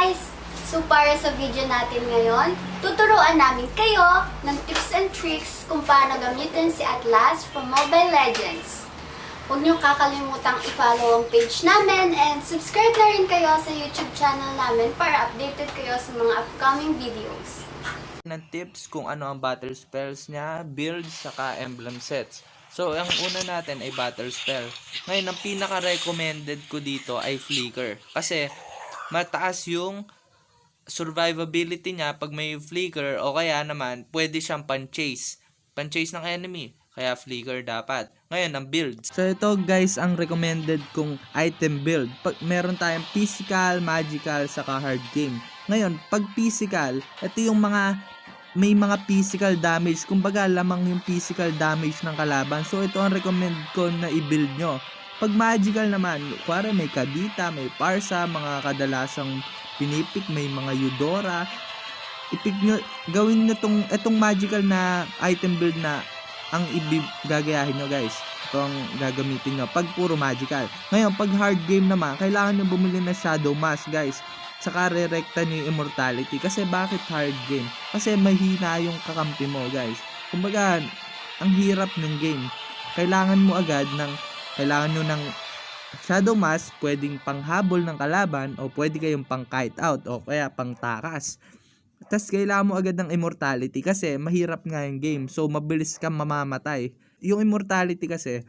guys! So para sa video natin ngayon, tuturuan namin kayo ng tips and tricks kung paano gamitin si Atlas from Mobile Legends. Huwag niyo kakalimutang i-follow ang page namin and subscribe na rin kayo sa YouTube channel namin para updated kayo sa mga upcoming videos. Ng tips kung ano ang battle spells niya, builds, saka emblem sets. So, ang una natin ay battle spell. Ngayon, ang pinaka-recommended ko dito ay Flicker. Kasi, mataas yung survivability niya pag may Flicker o kaya naman, pwede siyang pan-chase. Pan-chase ng enemy. Kaya Flicker dapat. Ngayon, ang builds. So, ito guys, ang recommended kong item build. Meron tayong physical, magical, saka hard game. Ngayon, pag physical, ito yung may mga physical damage. Kumbaga, lamang yung physical damage ng kalaban. So, ito ang recommend ko na i-build nyo. Pag magical naman, kuwari may Kadita, may Parsa, mga kadalasang pinipik, may mga Eudora. I-pick nyo, gawin nyo itong magical na item build na ang gagayahin nyo guys. Ito ang gagamitin nyo pag puro magical. Ngayon, pag hard game naman, kailangan nyo bumili na Shadow Mask guys. Saka re-recta nyo yung immortality. Kasi bakit hard game? Kasi mahina yung kakampi mo guys. Kumbaga, ang hirap ng game. Kailangan nyo ng Shadow Mask, pwedeng panghabol ng kalaban o pwede kayong pang kite out o kaya pang takas. Tapos kailangan mo agad ng immortality kasi mahirap nga yung game. So mabilis kang mamamatay. Yung immortality kasi,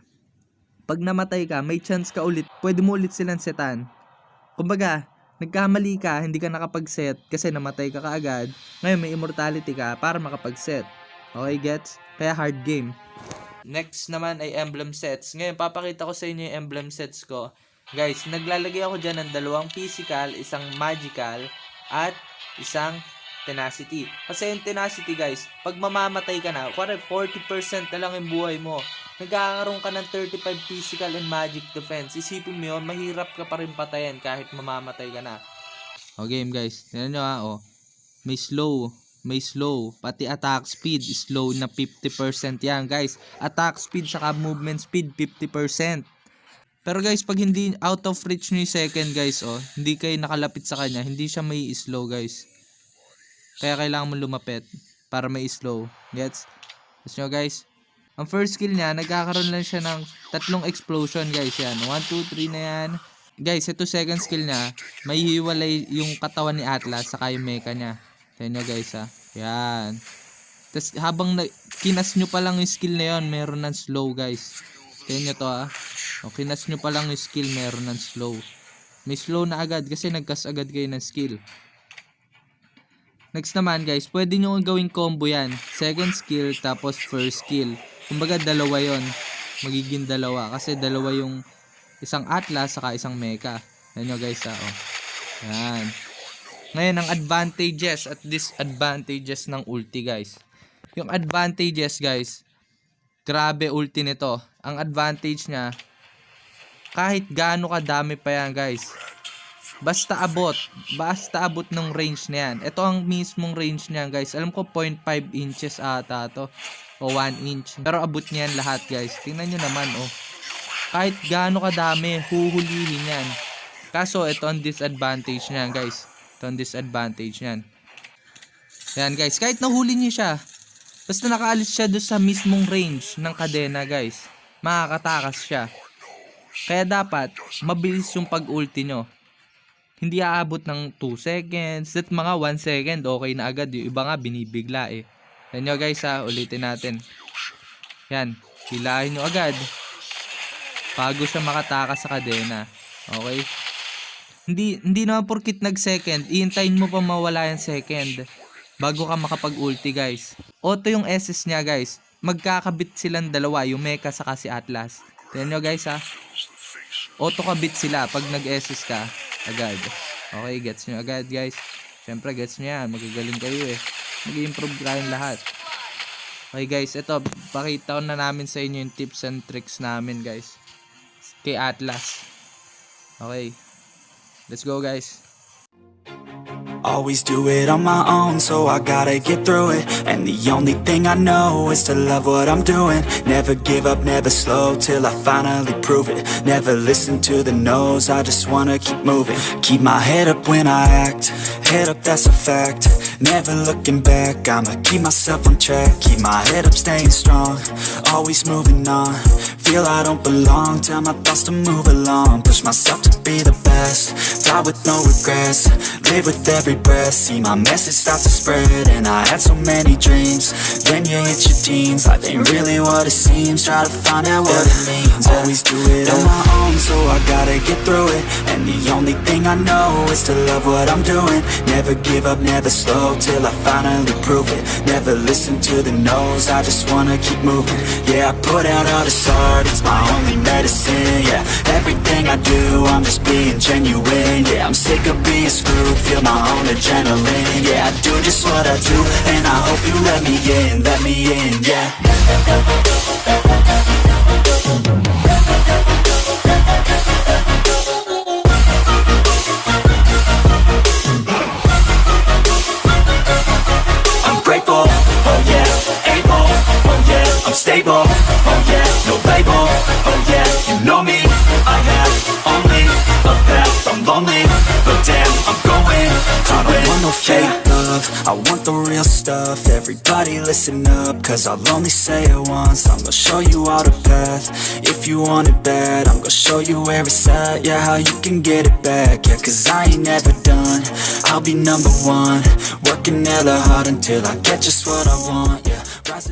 pag namatay ka, may chance ka ulit. Pwede mo ulit silang setan. Kumbaga, nagkamali ka, hindi ka nakapag-set kasi namatay ka kaagad. Ngayon may immortality ka para makapag-set. Okay, gets? Kaya hard game. Next naman ay emblem sets. Ngayon, papakita ko sa inyo yung emblem sets ko. Guys, naglalagay ako dyan ng dalawang physical, isang magical, at isang tenacity. Kasi yung tenacity guys, pag mamamatay ka na, 40% na lang yung buhay mo. Nagkakaroon ka ng 35 physical and magic defense. Isipin mo yun, mahirap ka pa rin patayan kahit mamamatay ka na. O game guys, tignan nyo oh. May slow, pati attack speed, slow na 50% yan guys. Attack speed saka movement speed, 50%. Pero guys, pag hindi out of reach nyo yung second guys, hindi kayo nakalapit sa kanya, hindi siya may slow guys. Kaya kailangan mo lumapit para may slow. Gets? Gusto nyo guys? Ang first skill niya, nagkakaroon lang siya ng 3 explosion guys. Yan. 1, 2, 3 na yan. Guys, ito second skill niya. May hiwalay yung katawan ni Atlas saka yung mecha niya. Tignan nyo guys ha. Yan. Tapos habang kinas nyo pa lang yung skill na yun, meron ng slow guys. Tignan nyo to ha. O kinas nyo pa lang yung skill, meron ng slow. May slow na agad kasi nagkas agad kayo ng skill. Next naman guys, pwede nyo gawing combo yan. Second skill tapos first skill. Kumbaga dalawa yon, magiging dalawa kasi dalawa yung isang Atlas saka isang mecha. Yan nyo guys ha. Yan. Ngayon ang advantages at disadvantages ng ulti guys. Yung advantages guys, grabe ulti nito. Ang advantage niya, kahit gaano kadami pa yan guys, basta abot ng range na yan. Ito ang mismong range niya guys. Alam ko 0.5 inches ata to o 1 inch. Pero abot niyan lahat guys. Tingnan nyo naman kahit gaano kadami, huhulihin yan. Kaso ito ang disadvantage niyan guys. Ito ang disadvantage niyan. Yan guys, kahit nahuli niyo siya, basta nakaalis siya doon sa mismong range ng kadena guys, makakatakas siya. Kaya dapat mabilis yung pag-ulti nyo. Hindi aabot ng 2 seconds. At mga 1 second, okay na agad. Yung iba nga, binibigla eh. Yan nyo guys ha, ulitin natin. Yan, hilahin nyo agad. Bago siya makatakas sa kadena. Okay? Hindi naman porkit nag-second, ihintayin mo pa mawala yung second. Bago ka makapag-ulti guys. Auto yung SS niya guys. Magkakabit silang dalawa, yung mecha saka si Atlas. Yan nyo guys ha. Auto kabit sila pag nag-SS ka. Agad. Okay, gets nyo agad guys. Siyempre gets nyo yan. Magagaling kayo eh. Mag-improve kayong lahat. Okay guys, ito. Pakita ko na namin sa inyo yung tips and tricks namin guys. Kay Atlas. Okay. Let's go guys. Always do it on my own, so I gotta get through it. And the only thing I know is to love what I'm doing. Never give up, never slow, till I finally prove it. Never listen to the no's, I just wanna keep moving. Keep my head up when I act, head up, that's a fact. Never looking back, I'ma keep myself on track. Keep my head up, staying strong, always moving on. Feel I don't belong, tell my thoughts to move along. Push myself to be the best, die with no regrets. Live with every breath, see my message start to spread. And I had so many dreams, then you hit your teens. Life ain't really what it seems, try to find out what it means. Always do it on my own, so I gotta get through it. And the only thing I know is to love what I'm doing. Never give up, never slow, till I finally prove it. Never listen to the no's, I just wanna keep moving. Yeah, I put out all this art, it's my only medicine. Yeah, everything I do, I'm just being genuine. Yeah, I'm sick of being screwed, feel my own adrenaline. Yeah, I do just what I do, and I hope you let me in, yeah. I'm grateful, oh yeah, able, oh yeah, I'm stable, oh yeah, no label, oh yeah, you know me, I have only a path, I'm lonely, but damn, I'm going to I don't want no fake love, I want the real stuff. Everybody listen up, cause I'll only say it once. I'm gonna show you all the path, if you want it bad. I'm gonna show you where it's at, yeah, how you can get it back. Yeah, cause I ain't never done, I'll be number one. Working hella hard until I get just what I want, yeah. Rise